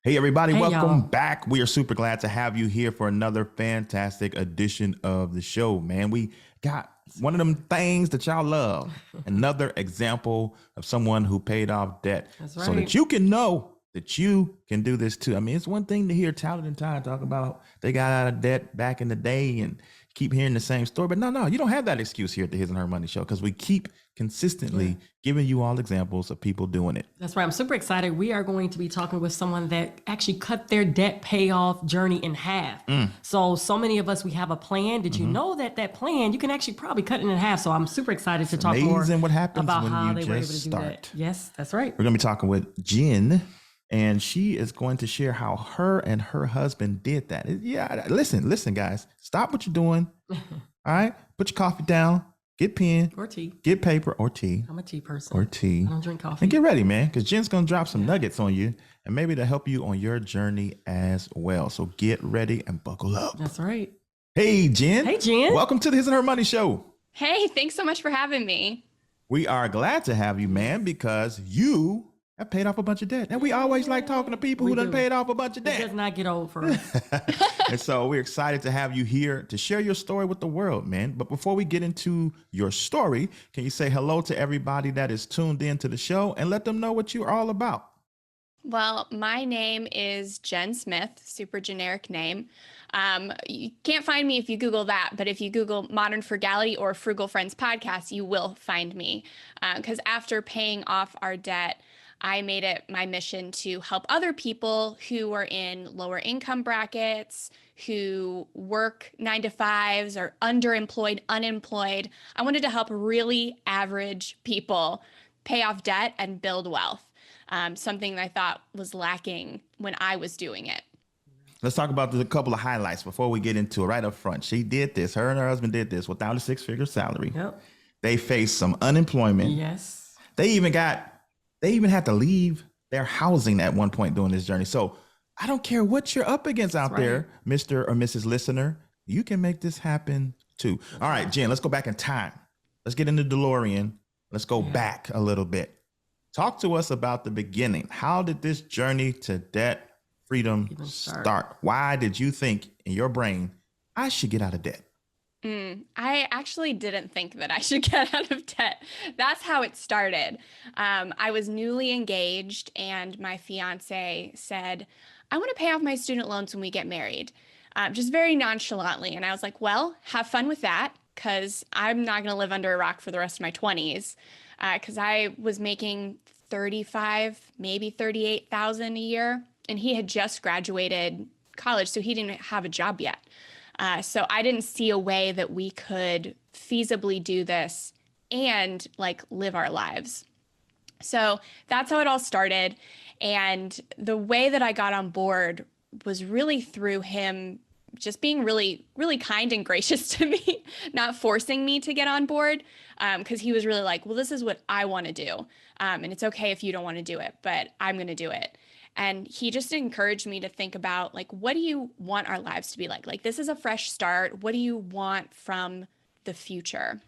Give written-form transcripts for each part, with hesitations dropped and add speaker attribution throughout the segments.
Speaker 1: Hey, everybody,
Speaker 2: Hey
Speaker 1: welcome
Speaker 2: y'all.
Speaker 1: back. We are super glad to have you here for another fantastic edition of the show, man. We got one of them things that y'all love, another example of someone who paid off debt
Speaker 2: That's
Speaker 1: so that
Speaker 2: right.
Speaker 1: you can know that you can do this too. I mean, it's one thing to hear Talent and Ty talk about they got out of debt back in the day and keep hearing the same story. But no, you don't have that excuse here at the His and Her Money Show because we keep
Speaker 2: Yeah.
Speaker 1: consistently giving you all examples of people doing it.
Speaker 2: That's right. I'm super excited. We are going to be talking with someone that actually cut their debt payoff journey in half. So many of us, we have a plan. Did you know that that plan, you can actually probably cut it in half? So I'm super excited to talk more
Speaker 1: Amazing what happens
Speaker 2: about
Speaker 1: when
Speaker 2: how
Speaker 1: you
Speaker 2: they were able to
Speaker 1: just
Speaker 2: do that.
Speaker 1: start.
Speaker 2: Yes, that's right.
Speaker 1: We're going to be talking with Jen, and she is going to share how her and her husband did that. Yeah, listen, guys, stop what you're doing. All right, put your coffee down, get pen,
Speaker 2: Or tea.
Speaker 1: get paper or tea,
Speaker 2: I'm a tea person.
Speaker 1: or tea,
Speaker 2: I don't drink
Speaker 1: and
Speaker 2: coffee.
Speaker 1: get ready, man, because Jen's going to drop some nuggets on you, and maybe to help you on your journey as well. So get ready and buckle up.
Speaker 2: That's right.
Speaker 1: Hey, Jen.
Speaker 2: Hey, Jen.
Speaker 1: Welcome to the His and Her Money Show.
Speaker 3: Hey, thanks so much for having me.
Speaker 1: We are glad to have you, man, because you have paid off a bunch of debt. And we always like talking to people
Speaker 2: We
Speaker 1: who done
Speaker 2: do.
Speaker 1: paid off a bunch of
Speaker 2: It does
Speaker 1: debt.
Speaker 2: not get old for us.
Speaker 1: And so we're excited to have you here to share your story with the world, man. But before we get into your story, can you say hello to everybody that is tuned in to the show and let them know what you're all about?
Speaker 3: Well, my name is Jen Smith, super generic name. You can't find me if you Google that, but if you Google Modern Frugality or Frugal Friends podcast, you will find me. Because after paying off our debt, I made it my mission to help other people who are in lower income brackets, who work 9 to 5s, or underemployed, unemployed. I wanted to help really average people pay off debt and build wealth. Something that I thought was lacking when I was doing it.
Speaker 1: Let's talk about a couple of highlights before we get into it right up front. She did this. Her and her husband did this without a six-figure salary.
Speaker 2: Yep.
Speaker 1: They faced some unemployment.
Speaker 2: Yes.
Speaker 1: They even had to leave their housing at one point during this journey. So I don't care what you're up against out
Speaker 2: right.
Speaker 1: there, Mr. or Mrs. Listener, you can make this happen too. All right, Jen, let's go back in time. Let's get into DeLorean. Let's go back a little bit. Talk to us about the beginning. How did this journey to debt freedom
Speaker 2: Even
Speaker 1: start? Why did you think in your brain, I should get out of debt?
Speaker 3: I actually didn't think that I should get out of debt. That's how it started. I was newly engaged, and my fiance said, I want to pay off my student loans when we get married, just very nonchalantly. And I was like, well, have fun with that, because I'm not going to live under a rock for the rest of my 20s, because I was making 35, maybe 38,000 a year, and he had just graduated college, so he didn't have a job yet. So I didn't see a way that we could feasibly do this and like live our lives. So that's how it all started. And the way that I got on board was really through him just being really, really kind and gracious to me, not forcing me to get on board. Because he was really like, well, this is what I want to do. And it's okay if you don't want to do it, but I'm going to do it. And he just encouraged me to think about, like, what do you want our lives to be like? Like, this is a fresh start. What do you want from the future?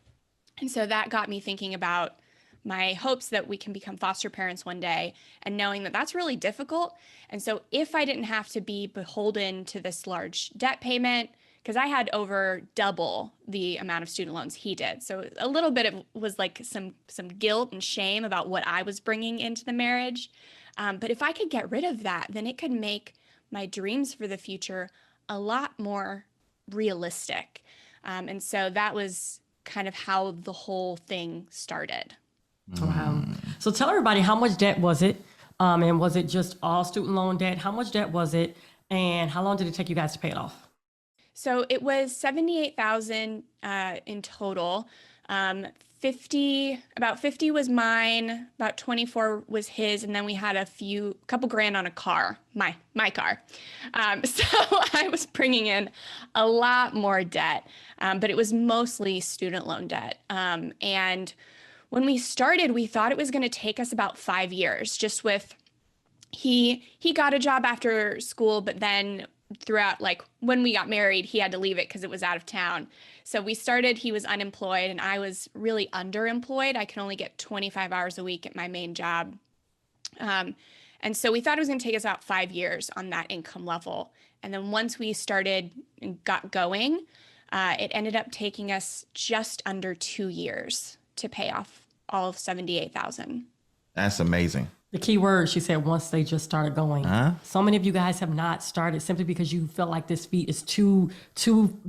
Speaker 3: And so that got me thinking about my hopes that we can become foster parents one day, and knowing that that's really difficult. And so if I didn't have to be beholden to this large debt payment, because I had over double the amount of student loans he did. So a little bit of was like some guilt and shame about what I was bringing into the marriage. But if I could get rid of that, then it could make my dreams for the future a lot more realistic. And so that was kind of how the whole thing started.
Speaker 2: Wow. So tell everybody, how much debt was it? And was it just all student loan debt? How much debt was it? And how long did it take you guys to pay it off?
Speaker 3: So it was 78,000 in total. About 50 was mine, about 24 was his, and then we had a couple grand on a car, my car. So I was bringing in a lot more debt, but it was mostly student loan debt. And when we started, we thought it was going to take us about 5 years, just with he got a job after school, but then throughout, like when we got married, he had to leave it because it was out of town. So we started, he was unemployed and I was really underemployed. I could only get 25 hours a week at my main job. And so we thought it was going to take us about 5 years on that income level. And then once we started and got going, it ended up taking us just under 2 years to pay off all of 78,000.
Speaker 1: That's amazing.
Speaker 2: The key word, she said, once they just started going.
Speaker 1: Huh?
Speaker 2: So many of you guys have not started simply because you felt like this feat is too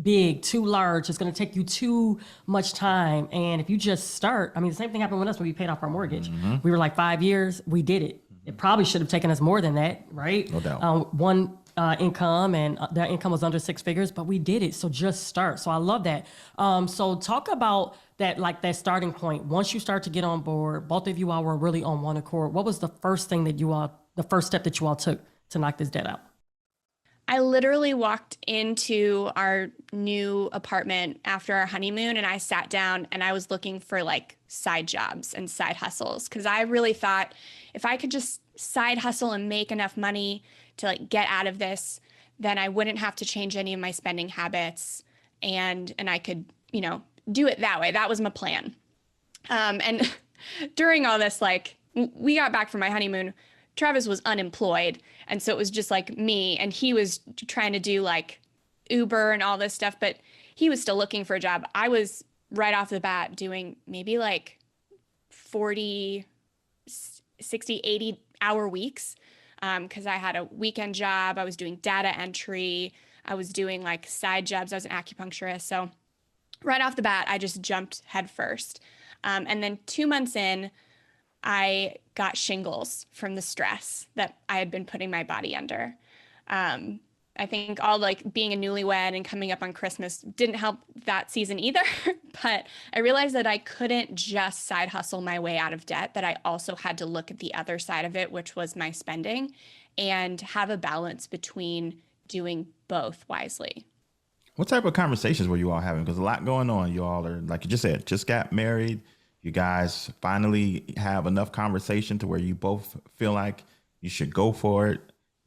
Speaker 2: big, too large. It's going to take you too much time. And if you just start, I mean, the same thing happened with us when we paid off our mortgage. We were like 5 years, we did it. It probably should have taken us more than that, right?
Speaker 1: No doubt.
Speaker 2: One income, and that income was under 6 figures, but we did it. So just start. So I love that. So talk about that, like that starting point. Once you start to get on board, both of you all were really on one accord. What was the first step that you all took to knock this debt out?
Speaker 3: I literally walked into our new apartment after our honeymoon, and I sat down and I was looking for like side jobs and side hustles, because I really thought if I could just side hustle and make enough money to like get out of this, then I wouldn't have to change any of my spending habits, and I could, do it that way. That was my plan. And during all this, like we got back from my honeymoon, Travis was unemployed. And so it was just like me, and he was trying to do like Uber and all this stuff, but he was still looking for a job. I was right off the bat doing maybe like 40, 60, 80 hour weeks. Because I had a weekend job. I was doing data entry. I was doing like side jobs. I was an acupuncturist. So right off the bat, I just jumped head first. And then 2 months in, I got shingles from the stress that I had been putting my body under. I think all like being a newlywed and coming up on Christmas didn't help that season either. But I realized that I couldn't just side hustle my way out of debt, that I also had to look at the other side of it, which was my spending, and have a balance between doing both wisely.
Speaker 1: What type of conversations were you all having? Because a lot going on. You all are, like you just said, just got married. You guys finally have enough conversation to where you both feel like you should go for it.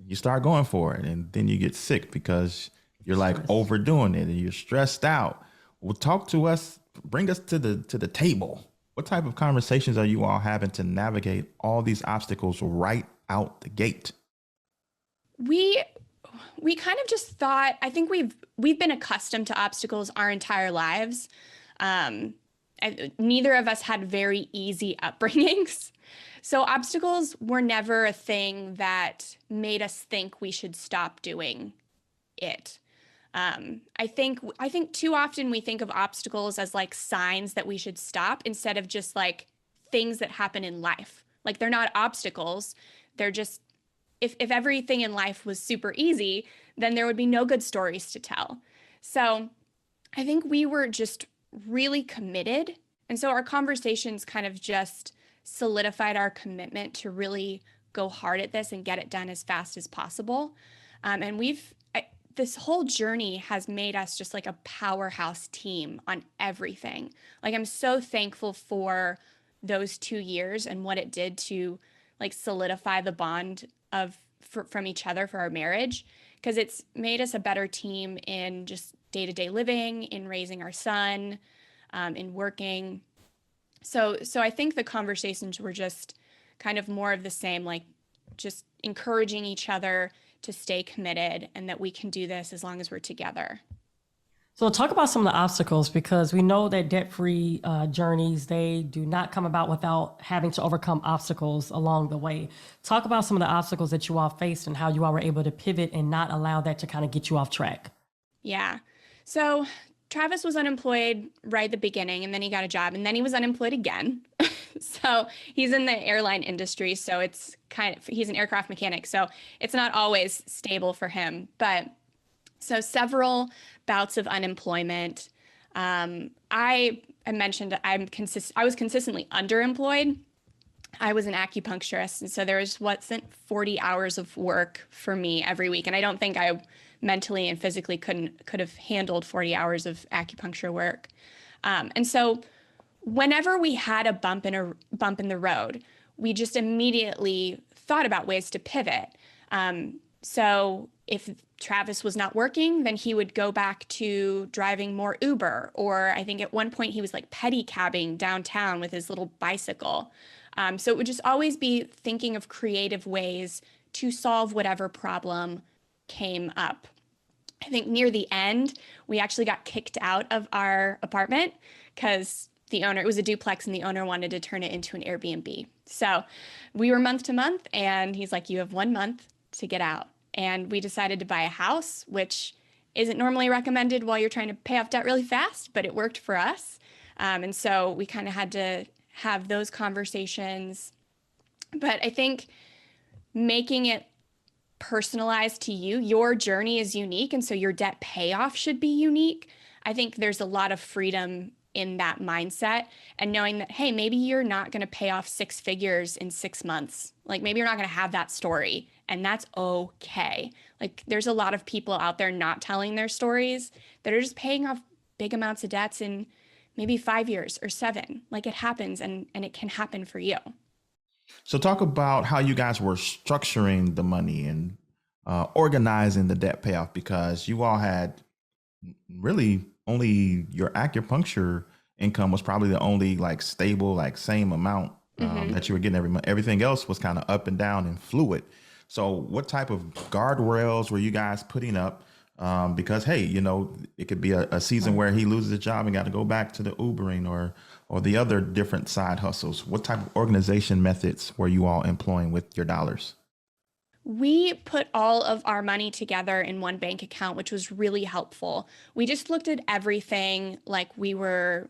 Speaker 1: You start going for it, and then you get sick because you're like overdoing it and you're stressed out. Well, talk to us, bring us to the table. What type of conversations are you all having to navigate all these obstacles right out the gate?
Speaker 3: We kind of just thought, I think we've been accustomed to obstacles our entire lives. Neither of us had very easy upbringings. So obstacles were never a thing that made us think we should stop doing it. I think too often we think of obstacles as like signs that we should stop, instead of just like things that happen in life. Like they're not obstacles. They're just, if everything in life was super easy, then there would be no good stories to tell. So I think we were just really committed. And so our conversations kind of just solidified our commitment to really go hard at this and get it done as fast as possible. And this whole journey has made us just like a powerhouse team on everything. Like I'm so thankful for those 2 years and what it did to like solidify the bond from each other for our marriage, because it's made us a better team in just day-to-day living, in raising our son, in working. So I think the conversations were just kind of more of the same, like just encouraging each other to stay committed and that we can do this as long as we're together.
Speaker 2: So talk about some of the obstacles, because we know that debt-free journeys, they do not come about without having to overcome obstacles along the way. Talk about some of the obstacles that you all faced and how you all were able to pivot and not allow that to kind of get you off track.
Speaker 3: Yeah. So Travis was unemployed right at the beginning, and then he got a job, and then he was unemployed again. So he's in the airline industry. So it's he's an aircraft mechanic. So it's not always stable for him. But so several bouts of unemployment. I mentioned I was consistently underemployed. I was an acupuncturist, and so there wasn't 40 hours of work for me every week. And I don't think I mentally and physically could have handled 40 hours of acupuncture work. And so whenever we had a bump in the road, we just immediately thought about ways to pivot. So if Travis was not working, then he would go back to driving more Uber. Or I think at one point he was like pedicabbing downtown with his little bicycle. So it would just always be thinking of creative ways to solve whatever problem came up. I think near the end, we actually got kicked out of our apartment because the owner, it was a duplex and the owner wanted to turn it into an Airbnb. So we were month to month and he's like, you have 1 month to get out. And we decided to buy a house, which isn't normally recommended while you're trying to pay off debt really fast, but it worked for us. And so we kind of had to have those conversations. But I think making it personalized to you, your journey is unique. And so your debt payoff should be unique. I think there's a lot of freedom in that mindset and knowing that, hey, maybe you're not going to pay off 6 figures in 6 months. Like maybe you're not going to have that story and that's okay. Like there's a lot of people out there not telling their stories that are just paying off big amounts of debts in maybe 5 years or 7. Like it happens and it can happen for you.
Speaker 1: So talk about how you guys were structuring the money and organizing the debt payoff, because you all had really only your acupuncture income was probably the only like stable, like same amount that you were getting every month. Everything else was kind of up and down and fluid. So what type of guardrails were you guys putting up? Because, hey, you know, it could be a season where he loses a job and got to go back to the Ubering or the other different side hustles. What type of organization methods were you all employing with your dollars?
Speaker 3: We put all of our money together in one bank account, which was really helpful. We just looked at everything like we were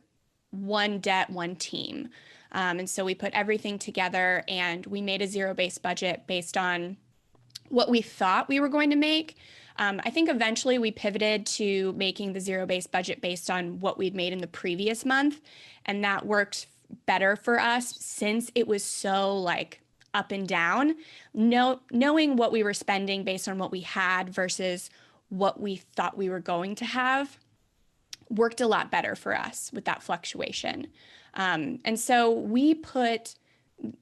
Speaker 3: one debt, one team. And so we put everything together and we made a zero-based budget based on what we thought we were going to make. I think eventually we pivoted to making the zero-based budget based on what we'd made in the previous month. And that worked better for us since it was so like up and down. Knowing what we were spending based on what we had versus what we thought we were going to have worked a lot better for us with that fluctuation. And so we put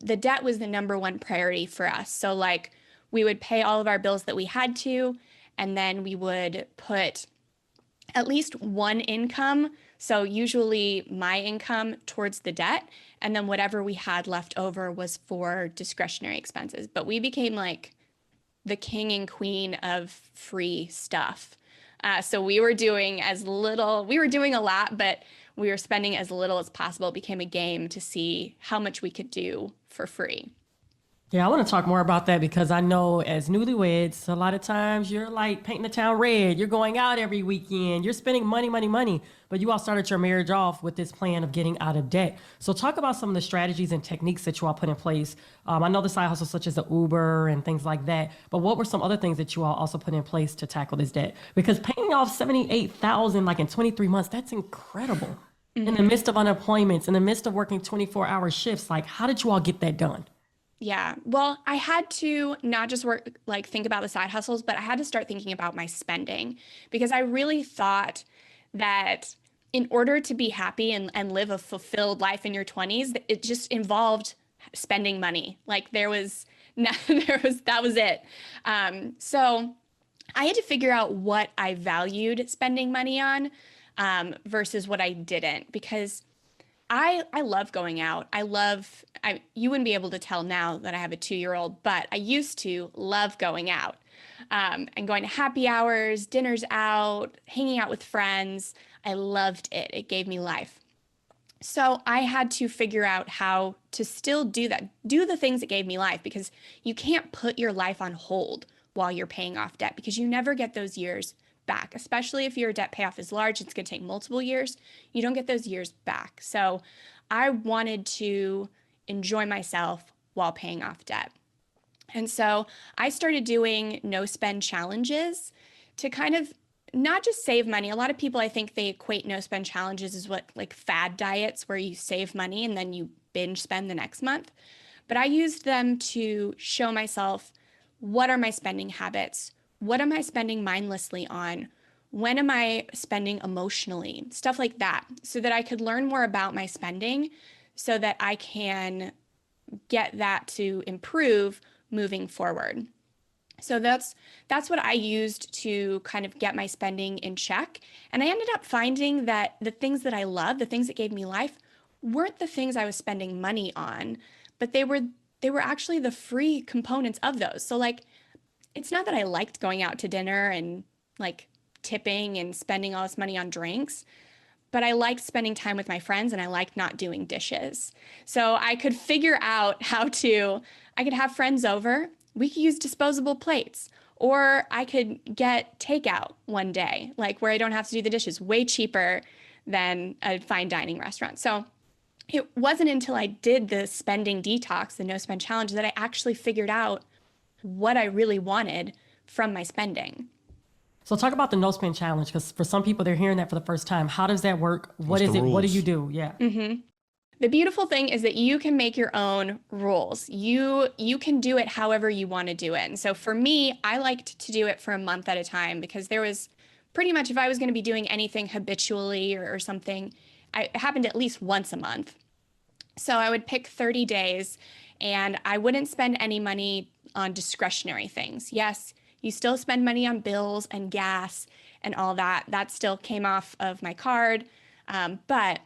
Speaker 3: the debt was the number one priority for us. So like we would pay all of our bills that we had to, and then we would put at least one income, so usually my income, towards the debt, and then whatever we had left over was for discretionary expenses. But we became like the king and queen of free stuff. So we were doing we were doing a lot, but we were spending as little as possible. It became a game to see how much we could do for free.
Speaker 2: Yeah, I want to talk more about that because I know as newlyweds, a lot of times you're like painting the town red. You're going out every weekend. You're spending money, money, money. But you all started your marriage off with this plan of getting out of debt. So talk about some of the strategies and techniques that you all put in place. I know the side hustles such as the Uber and things like that. But what were some other things that you all also put in place to tackle this debt? Because paying off $78,000 like in 23 months, that's incredible. In the midst of unemployment, in the midst of working 24-hour shifts, like how did you all get that done?
Speaker 3: Yeah. Well, I had to not just think about the side hustles, but I had to start thinking about my spending because I really thought that in order to be happy and live a fulfilled life in your 20s, it just involved spending money. Like that was it. So I had to figure out what I valued spending money on versus what I didn't, because I love going out. You wouldn't be able to tell now that I have a 2-year-old, but I used to love going out and going to happy hours, dinners out, hanging out with friends. I loved it. It gave me life. So I had to figure out how to still do that, do the things that gave me life, because you can't put your life on hold while you're paying off debt because you never get those years back, especially if your debt payoff is large. It's going to take multiple years. You don't get those years back. So I wanted to enjoy myself while paying off debt. And so I started doing no spend challenges to kind of not just save money. A lot of people, I think they equate no spend challenges as what like fad diets where you save money and then you binge spend the next month. But I used them to show myself, what are my spending habits? What am I spending mindlessly on? When am I spending emotionally? Stuff like that, so that I could learn more about my spending so that I can get that to improve moving forward. So that's what I used to kind of get my spending in check. And I ended up finding that the things that I love, the things that gave me life, weren't the things I was spending money on, but they were actually the free components of those. So like it's not that I liked going out to dinner and like tipping and spending all this money on drinks, but I liked spending time with my friends and I liked not doing dishes. So I could figure out I could have friends over, we could use disposable plates, or I could get takeout one day, like where I don't have to do the dishes, way cheaper than a fine dining restaurant. So it wasn't until I did the spending detox, the no spend challenge, that I actually figured out what I really wanted from my spending.
Speaker 2: So talk about the no spend challenge, because for some people, they're hearing that for the first time. How does that work? What
Speaker 1: What's
Speaker 2: is
Speaker 1: the
Speaker 2: it? What do
Speaker 1: rules?
Speaker 2: you do? Yeah.
Speaker 3: The beautiful thing is that you can make your own rules. You can do it however you want to do it. And so for me, I liked to do it for a month at a time, because there was pretty much, if I was going to be doing anything habitually or something, it happened at least once a month. So I would pick 30 days and I wouldn't spend any money on discretionary things. Yes, you still spend money on bills and gas and all that. That still came off of my card. But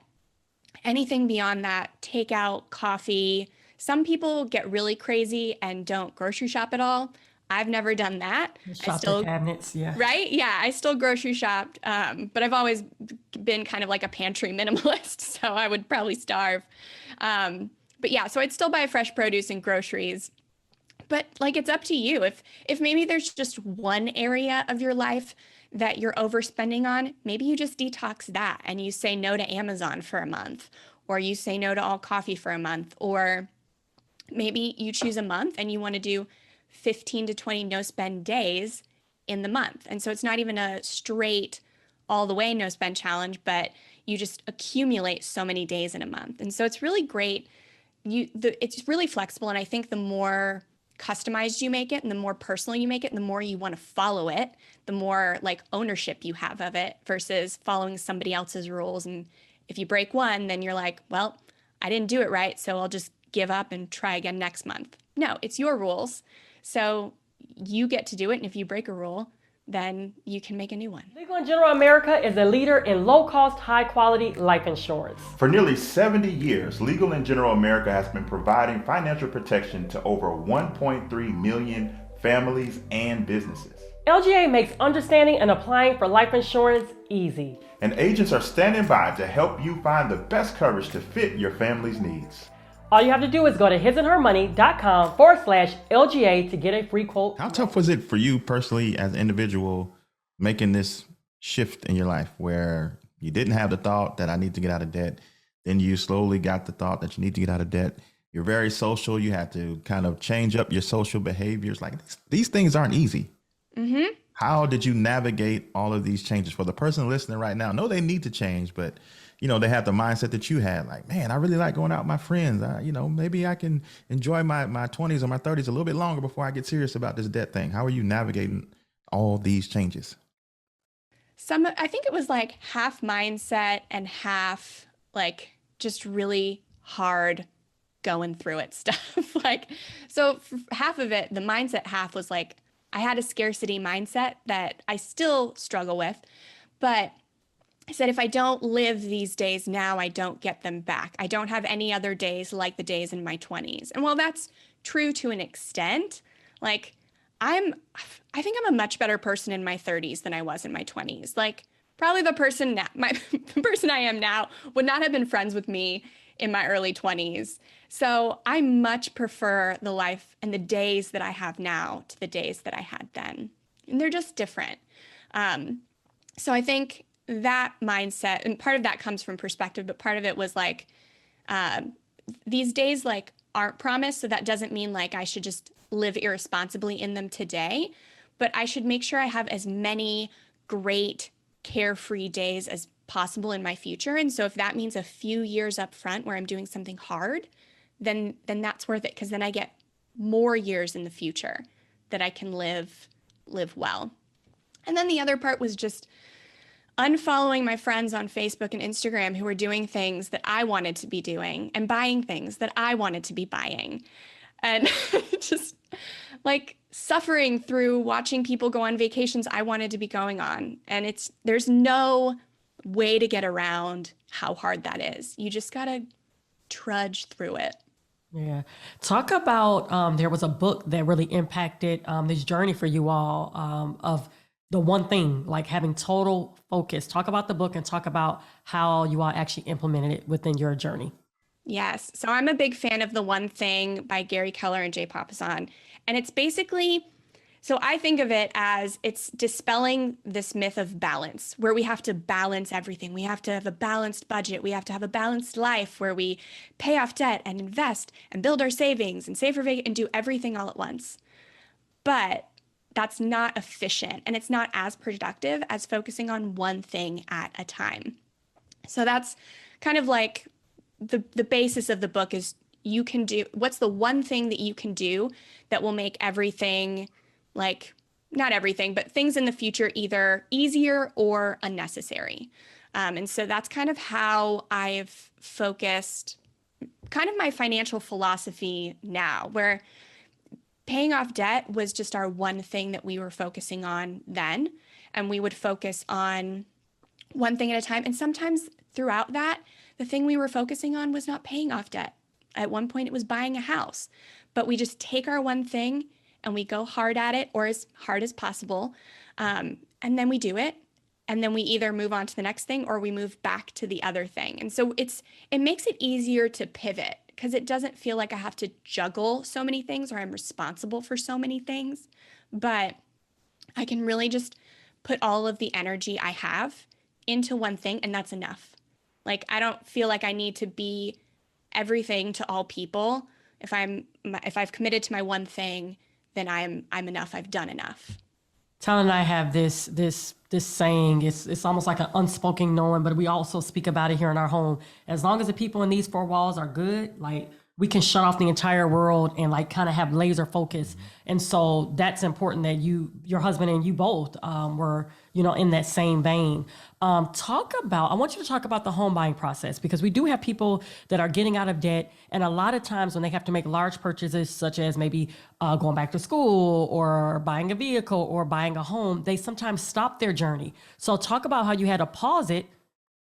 Speaker 3: anything beyond that, takeout, coffee. Some people get really crazy and don't grocery shop at all. I've never done that. I
Speaker 2: Shop their
Speaker 3: still,
Speaker 2: cabinets. Yeah.
Speaker 3: right? Yeah, I still grocery shopped, but I've always been kind of like a pantry minimalist, so I would probably starve. But yeah, so I'd still buy fresh produce and groceries. But like it's up to you. If maybe there's just one area of your life that you're overspending on, maybe you just detox that and you say no to Amazon for a month, or you say no to all coffee for a month, or maybe you choose a month and you want to do 15 to 20 no spend days in the month. And so it's not even a straight all the way no spend challenge, but you just accumulate so many days in a month. And so it's really great. It's really flexible. And I think the more customized you make it and the more personal you make it and the more you want to follow it, the more like ownership you have of it versus following somebody else's rules. And if you break one, then you're like, well, I didn't do it right, so I'll just give up and try again next month. No, it's your rules. So you get to do it. And if you break a rule, then you can make a new one.
Speaker 2: Legal & General America is a leader in low-cost, high-quality life insurance.
Speaker 1: For nearly 70 years, Legal & General America has been providing financial protection to over 1.3 million families and businesses.
Speaker 2: LGA makes understanding and applying for life insurance easy.
Speaker 1: And agents are standing by to help you find the best coverage to fit your family's needs.
Speaker 2: All you have to do is go to hisandhermoney.com/LGA to get a free quote.
Speaker 1: How tough was it for you personally as an individual making this shift in your life where you didn't have the thought that I need to get out of debt? Then you slowly got the thought that you need to get out of debt. You're very social. You had to kind of change up your social behaviors. Like these things aren't easy.
Speaker 3: Mm-hmm.
Speaker 1: How did you navigate all of these changes? For the person listening right now, no, they need to change, but they have the mindset that you had, like, man, I really like going out with my friends. Maybe I can enjoy my 20s or my 30s a little bit longer before I get serious about this debt thing. How are you navigating all these changes?
Speaker 3: I think it was like half mindset and half like just really hard going through it stuff. So half of it, the mindset half was like, I had a scarcity mindset that I still struggle with, but I said, if I don't live these days now, I don't get them back. I don't have any other days like the days in my 20s. And while that's true to an extent, like I think I'm a much better person in my 30s than I was in my 20s. Like probably the person I am now would not have been friends with me in my early 20s. So I much prefer the life and the days that I have now to the days that I had then. And they're just different. So I think that mindset, and part of that comes from perspective, but part of it was like, these days like aren't promised. So that doesn't mean like I should just live irresponsibly in them today, but I should make sure I have as many great carefree days as possible in my future. And so if that means a few years up front where I'm doing something hard, then that's worth it. Cause then I get more years in the future that I can live well. And then the other part was just unfollowing my friends on Facebook and Instagram who were doing things that I wanted to be doing and buying things that I wanted to be buying. And just like suffering through watching people go on vacations I wanted to be going on. And there's no way to get around how hard that is. You just got to trudge through it.
Speaker 2: Yeah. Talk about, there was a book that really impacted this journey for you all of the one thing, like having total focus. Talk about the book and talk about how you all actually implemented it within your journey.
Speaker 3: Yes. So I'm a big fan of The One Thing by Gary Keller and Jay Papasan. And it's basically, so I think of it as it's dispelling this myth of balance, where we have to balance everything. We have to have a balanced budget. We have to have a balanced life where we pay off debt and invest and build our savings and save for vacation and do everything all at once. But that's not efficient, and it's not as productive as focusing on one thing at a time. So that's kind of like the basis of the book is what's the one thing that you can do that will make everything, like, not everything, but things in the future either easier or unnecessary. And so that's kind of how I've focused kind of my financial philosophy now, where paying off debt was just our one thing that we were focusing on then. And we would focus on one thing at a time. And sometimes throughout that, the thing we were focusing on was not paying off debt. At one point, it was buying a house. But we just take our one thing and we go hard at it, or as hard as possible. And then we do it. And then we either move on to the next thing or we move back to the other thing. And so it makes it easier to pivot because it doesn't feel like I have to juggle so many things or I'm responsible for so many things. But I can really just put all of the energy I have into one thing, and that's enough. Like, I don't feel like I need to be everything to all people. If I've committed to my one thing, then I'm enough. I've done enough.
Speaker 2: Tyler and I have this saying. It's almost like an unspoken knowing, but we also speak about it here in our home. As long as the people in these four walls are good, like, we can shut off the entire world and like kind of have laser focus. And so that's important that your husband and you both were, in that same vein. I want you to talk about the home buying process, because we do have people that are getting out of debt. And a lot of times when they have to make large purchases, such as maybe going back to school or buying a vehicle or buying a home, they sometimes stop their journey. So talk about how you had to pause it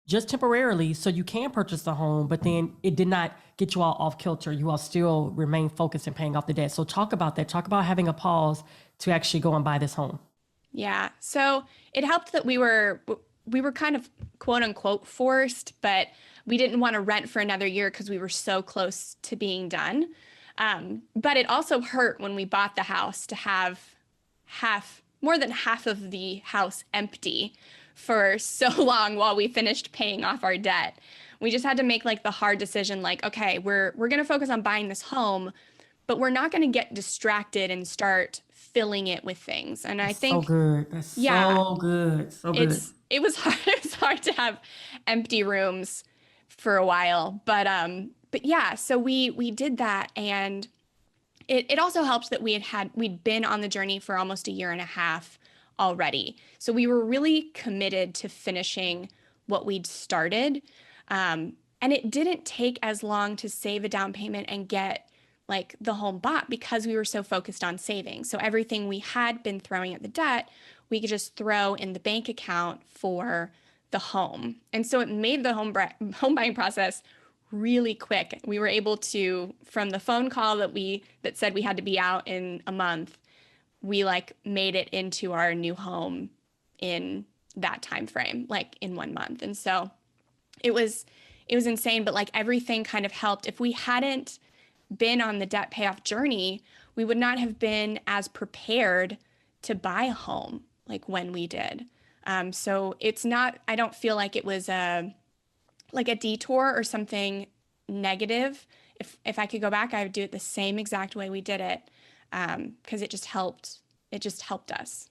Speaker 2: just temporarily so you can purchase the home, but then it did not get you all off kilter. You all still remain focused in paying off the debt. So talk about that. Talk about having a pause to actually go and buy this home.
Speaker 3: Yeah. So it helped that we were kind of quote unquote forced, but we didn't want to rent for another year because we were so close to being done. But it also hurt when we bought the house to have more than half of the house empty for so long while we finished paying off our debt. We just had to make like the hard decision, like, okay, we're going to focus on buying this home, but we're not going to get distracted and start filling it with things. And I think
Speaker 2: so good. That's so good. So good.
Speaker 3: It was hard. It was hard to have empty rooms for a while, but yeah, so we did that. And it also helped that we'd been on the journey for almost a year and a half already. So we were really committed to finishing what we'd started. And it didn't take as long to save a down payment and get like the home bought because we were so focused on saving. So everything we had been throwing at the debt, we could just throw in the bank account for the home. And so it made the home buying process really quick. We were able to, from the phone call that said we had to be out in a month, we like made it into our new home in that time frame, like in 1 month. And so it was insane, but like everything kind of helped. If we hadn't been on the debt payoff journey, we would not have been as prepared to buy a home like when we did. So I don't feel like it was a detour or something negative. If I could go back, I would do it the same exact way we did it. Because it just helped us.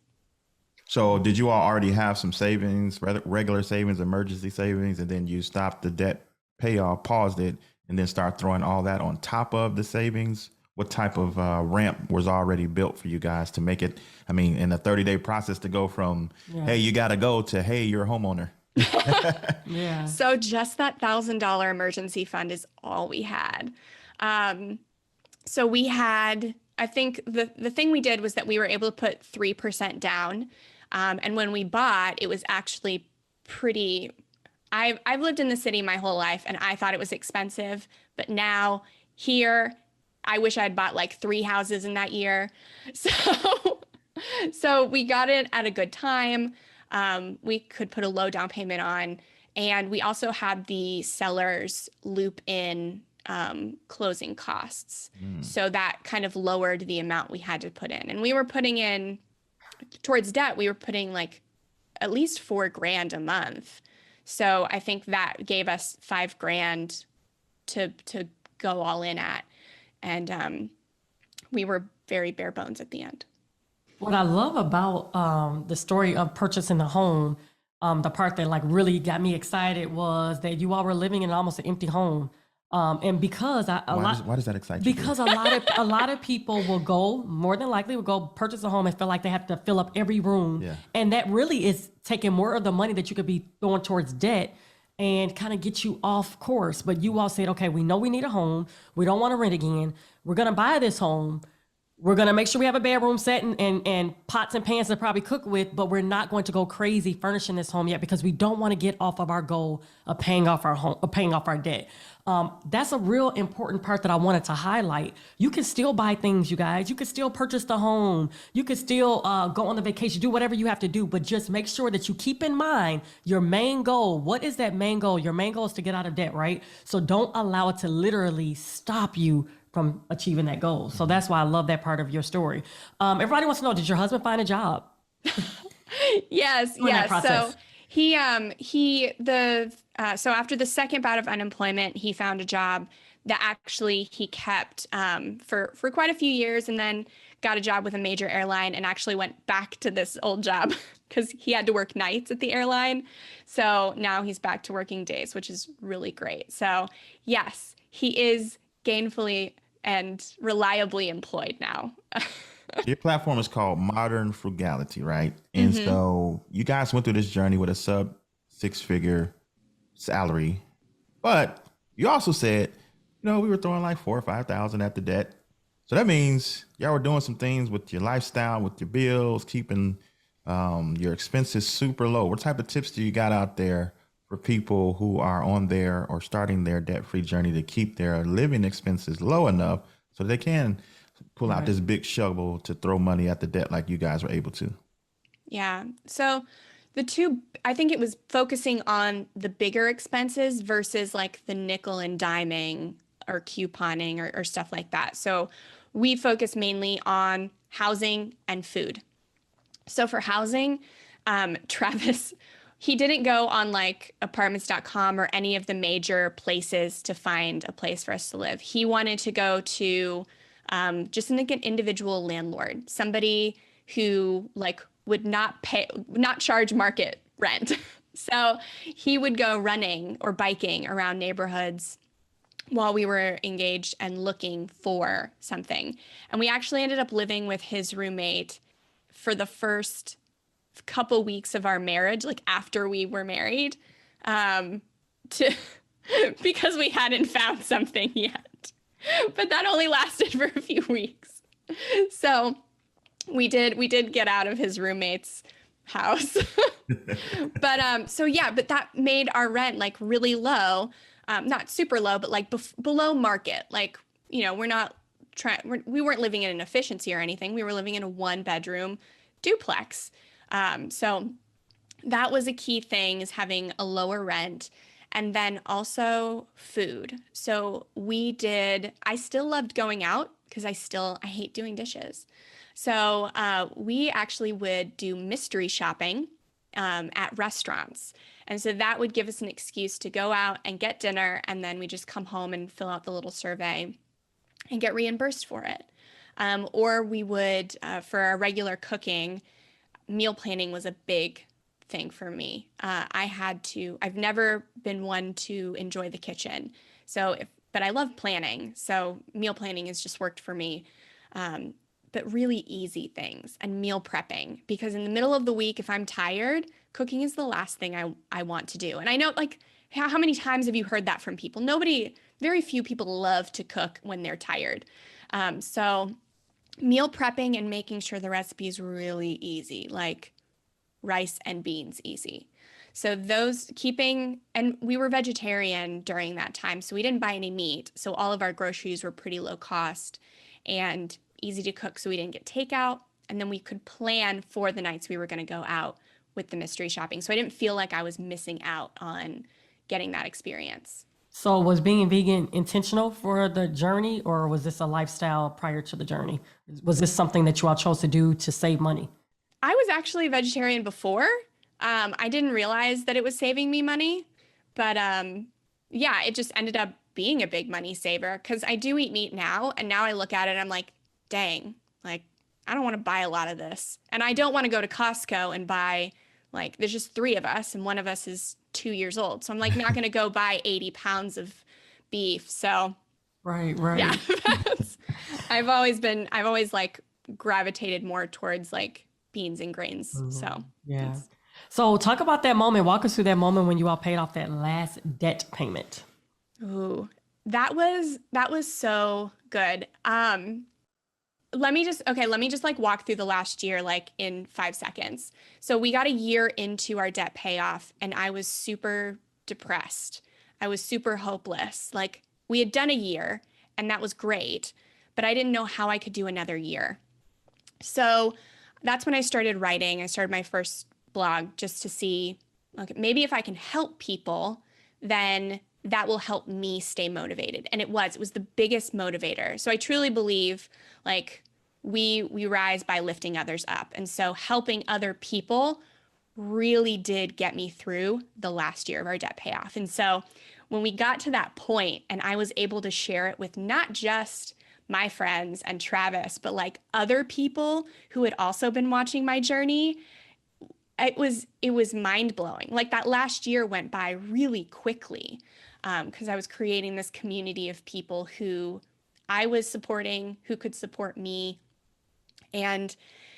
Speaker 1: So did you all already have some savings, regular savings, emergency savings, and then you stopped the debt payoff, paused it, and then start throwing all that on top of the savings? What type of ramp was already built for you guys to make it, in a 30-day process to go from, hey, you got to go to, hey, you're a homeowner?
Speaker 2: Yeah.
Speaker 3: So just that $1,000 emergency fund is all we had. So we had I think the thing we did was that we were able to put 3% down. And when we bought, it was actually pretty. I've lived in the city my whole life and I thought it was expensive, but now here, I wish I'd bought like 3 houses in that year. So, so we got it at a good time. We could put a low down payment on, and we also had the sellers loop in closing costs. So that kind of lowered the amount we had to put in. And we were putting in towards debt, we were putting like at least $4,000 a month. So I think that gave us $5,000 to go all in at. And we were very bare bones at the end.
Speaker 2: What I love about the story of purchasing the home, the part that like really got me excited was that you all were living in almost an empty home. And because
Speaker 1: Why does that excite you?
Speaker 2: because a lot of people will go, more than likely will go purchase a home and feel like they have to fill up every room.
Speaker 1: Yeah.
Speaker 2: And that really is taking more of the money that you could be throwing towards debt and kind of get you off course. But you all said, okay, we know we need a home. We don't want to rent again. We're going to buy this home. We're going to make sure we have a bedroom set and pots and pans to probably cook with, but we're not going to go crazy furnishing this home yet because we don't want to get off of our goal of paying off our home, of paying off our debt. That's a real important part that I wanted to highlight. You can still buy things, you guys. You can still purchase the home. You can still go on the vacation, do whatever you have to do, but just make sure that you keep in mind your main goal. What is that main goal? Your main goal is to get out of debt, right? So don't allow it to literally stop you from achieving that goal. So that's why I love that part of your story. Everybody wants to know, did your husband find a job?
Speaker 3: Yes,
Speaker 2: During that
Speaker 3: yes.
Speaker 2: process?
Speaker 3: So after the second bout of unemployment, he found a job that actually he kept for quite a few years, and then got a job with a major airline and actually went back to this old job because he had to work nights at the airline. So now he's back to working days, which is really great. So yes, he is gainfully and reliably employed now.
Speaker 1: Your platform is called Modern Frugality, right? And so you guys went through this journey with a sub 6-figure salary, but you also said, we were throwing like 4,000 or 5,000 at the debt. So that means y'all were doing some things with your lifestyle, with your bills, keeping your expenses super low. What type of tips do you got out there for people who are on their or starting their debt-free journey to keep their living expenses low enough so they can pull out this big shovel to throw money at the debt like you guys were able to?
Speaker 3: Yeah. So I think it was focusing on the bigger expenses versus like the nickel and diming or couponing or stuff like that. So we focus mainly on housing and food. So for housing, Travis, he didn't go on like apartments.com or any of the major places to find a place for us to live. He wanted to go to just like an individual landlord, somebody who like would not charge market rent. So he would go running or biking around neighborhoods while we were engaged and looking for something. And we actually ended up living with his roommate for the first couple weeks of our marriage, like after we were married, because we hadn't found something yet. But that only lasted for a few weeks. So we did get out of his roommate's house. But that made our rent like really low. Not super low, but like below market. Like, we weren't living in an efficiency or anything. We were living in a 1-bedroom duplex. So that was a key thing, is having a lower rent. And then also food. So I still loved going out because I hate doing dishes. So we actually would do mystery shopping at restaurants. And so that would give us an excuse to go out and get dinner, and then we just come home and fill out the little survey and get reimbursed for it. Or we would, for our regular cooking, meal planning was a big thing for me. I've never been one to enjoy the kitchen. But I love planning. So meal planning has just worked for me. But really easy things and meal prepping, because in the middle of the week, if I'm tired, cooking is the last thing I want to do. And I know, like, how many times have you heard that from people? Very few people love to cook when they're tired. So meal prepping and making sure the recipe is really easy, like rice and beans easy. So those keeping, and we were vegetarian during that time, so we didn't buy any meat. So all of our groceries were pretty low cost and easy to cook, so we didn't get takeout. And then we could plan for the nights we were going to go out with the mystery shopping. So I didn't feel like I was missing out on getting that experience.
Speaker 2: So was being vegan intentional for the journey, or was this a lifestyle prior to the journey? Was this something that you all chose to do to save money?
Speaker 3: I was actually a vegetarian before. I didn't realize that it was saving me money, but yeah, it just ended up being a big money saver because I do eat meat now, and now I look at it, I'm like, dang, like I don't want to buy a lot of this, and I don't want to go to Costco and buy like there's just three of us, and one of us is 2 years old, so I'm like not going to go buy 80 pounds of beef. So
Speaker 2: Right,
Speaker 3: yeah,
Speaker 2: right.
Speaker 3: I've always like gravitated more towards like beans and grains. So
Speaker 2: Yeah.
Speaker 3: it's
Speaker 2: So talk about that moment. Walk us through that moment when you all paid off that last debt payment.
Speaker 3: ooh, that was so good. Let me just like walk through the last year like in 5 seconds. So we got a year into our debt payoff and I was super depressed. I was super hopeless. Like we had done a year and that was great, but I didn't know how I could do another year. So that's when I started writing. I started my first blog just to see, okay, maybe if I can help people, then that will help me stay motivated. And it was the biggest motivator. So I truly believe like we rise by lifting others up. And so helping other people really did get me through the last year of our debt payoff. And so when we got to that point and I was able to share it with not just my friends and Travis, but like other people who had also been watching my journey, it was mind blowing. Like that last year went by really quickly because I was creating this community of people who I was supporting, who could support me, and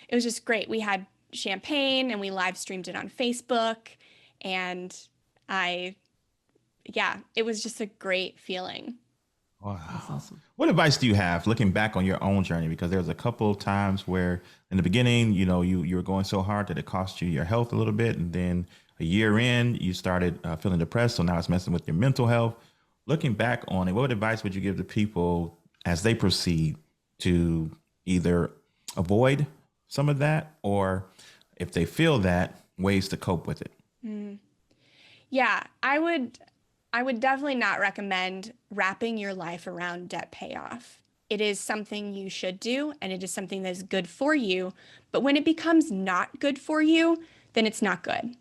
Speaker 3: it was just great. We had champagne and we live streamed it on Facebook, and I, yeah, it was just a great feeling.
Speaker 2: That's
Speaker 1: Wow.
Speaker 2: awesome.
Speaker 1: What advice do you have looking back on your own journey? Because there's a couple of times where in the beginning, you were going so hard that it cost you your health a little bit. And then a year in, you started feeling depressed. So now it's messing with your mental health. Looking back on it, what advice would you give to people as they proceed to either avoid some of that or if they feel that, ways to cope with it?
Speaker 3: Yeah, I would definitely not recommend wrapping your life around debt payoff. It is something you should do and it is something that is good for you, but when it becomes not good for you, then it's not good.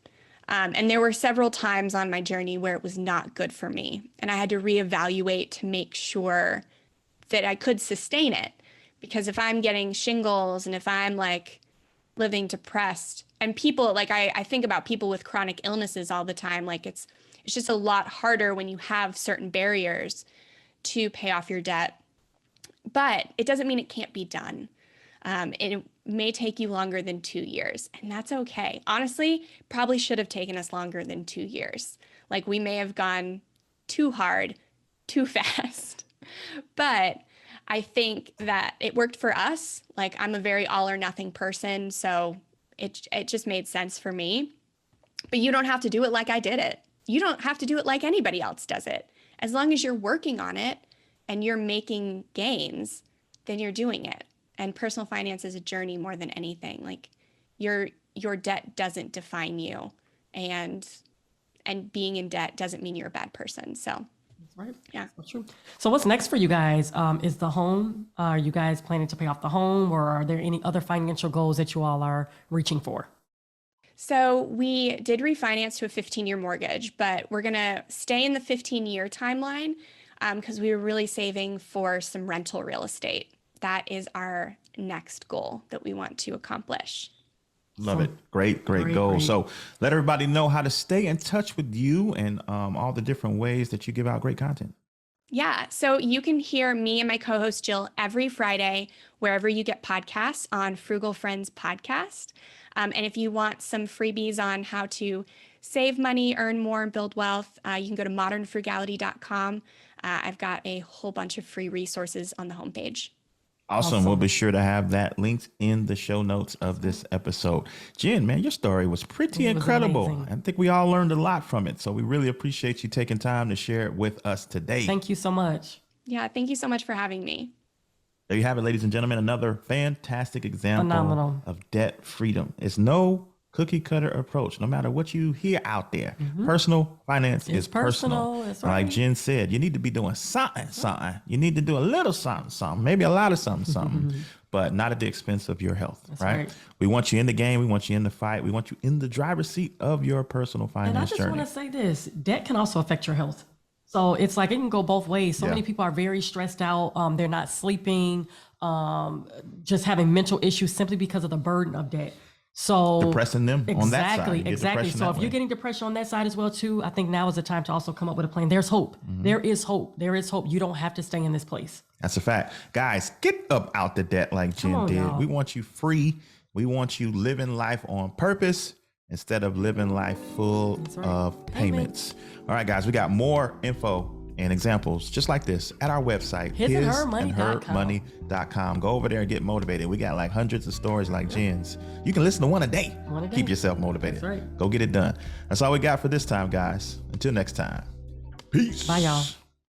Speaker 3: And there were several times on my journey where it was not good for me, and I had to reevaluate to make sure that I could sustain it. Because if I'm getting shingles and if I'm like living depressed and people like I think about people with chronic illnesses all the time, like it's just a lot harder when you have certain barriers to pay off your debt, but it doesn't mean it can't be done. It may take you longer than 2 years, and that's okay. Honestly, probably should have taken us longer than 2 years. Like we may have gone too hard, too fast. But I think that it worked for us. Like I'm a very all or nothing person, so it just made sense for me. But you don't have to do it like I did it. You don't have to do it like anybody else does it. As long as you're working on it and you're making gains, then you're doing it. And personal finance is a journey more than anything. Like your debt doesn't define you, and being in debt doesn't mean you're a bad person. So
Speaker 2: Right.
Speaker 3: yeah.
Speaker 2: That's true. So what's next for you guys? Is the home, are you guys planning to pay off the home, or are there any other financial goals that you all are reaching for?
Speaker 3: So we did refinance to a 15-year mortgage, but we're going to stay in the 15-year timeline because we were really saving for some rental real estate. That is our next goal that we want to accomplish.
Speaker 1: Love it. Great, great
Speaker 2: Great,
Speaker 1: goal.
Speaker 2: great.
Speaker 1: So let everybody know how to stay in touch with you and all the different ways that you give out great content.
Speaker 3: Yeah, so you can hear me and my co-host Jill every Friday, wherever you get podcasts on Frugal Friends Podcast. And if you want some freebies on how to save money, earn more, and build wealth, you can go to modernfrugality.com. I've got a whole bunch of free resources on the homepage.
Speaker 1: Awesome. We'll be sure to have that linked in the show notes of this episode. Jen, man, your story was pretty incredible.
Speaker 2: amazing.
Speaker 1: I think we all learned a lot from it. So we really appreciate you taking time to share it with us today.
Speaker 2: Thank you so much.
Speaker 3: Yeah, thank you so much for having me.
Speaker 1: There you have it, ladies and gentlemen. Another fantastic example
Speaker 2: Phenomenal.
Speaker 1: of debt freedom. It's no cookie cutter approach. No matter what you hear out there, personal finance is personal.
Speaker 2: That's
Speaker 1: And like
Speaker 2: right.
Speaker 1: Jen said, you need to be doing something. You need to do a little something, maybe a lot of something, but not at the expense of your health, right?
Speaker 2: right.
Speaker 1: We want you in the game. We want you in the fight. We want you in the driver's seat of your personal
Speaker 2: And I
Speaker 1: finance
Speaker 2: just
Speaker 1: journey.
Speaker 2: want to say this, debt can also affect your health. So it's like, it can go both ways. So
Speaker 1: Yeah.
Speaker 2: many people are very stressed out. They're not sleeping, just having mental issues simply because of the burden of debt. So
Speaker 1: Depressing them on that side.
Speaker 2: exactly,
Speaker 1: You get
Speaker 2: exactly.
Speaker 1: depression
Speaker 2: So
Speaker 1: that
Speaker 2: if
Speaker 1: way.
Speaker 2: you're getting depression on that side as well too, I think now is the time to also come up with a plan. There's hope. There is hope. There is hope. You don't have to stay in this place.
Speaker 1: That's a fact. Guys, get up out the debt like Jen
Speaker 2: on,
Speaker 1: did.
Speaker 2: y'all.
Speaker 1: We want you free. We want you living life on purpose instead of living life full
Speaker 2: right.
Speaker 1: of payments. All right, guys, we got more info and examples just like this at our website,
Speaker 2: hisandhermoney.com.
Speaker 1: hisandhermoney.com. Go over there and get motivated. We got like hundreds of stories like Jen's. You can listen to one a day.
Speaker 2: One a day.
Speaker 1: Keep yourself motivated.
Speaker 2: That's right.
Speaker 1: Go get it done. That's all we got for this time, guys. Until next time. Peace.
Speaker 2: Bye, y'all.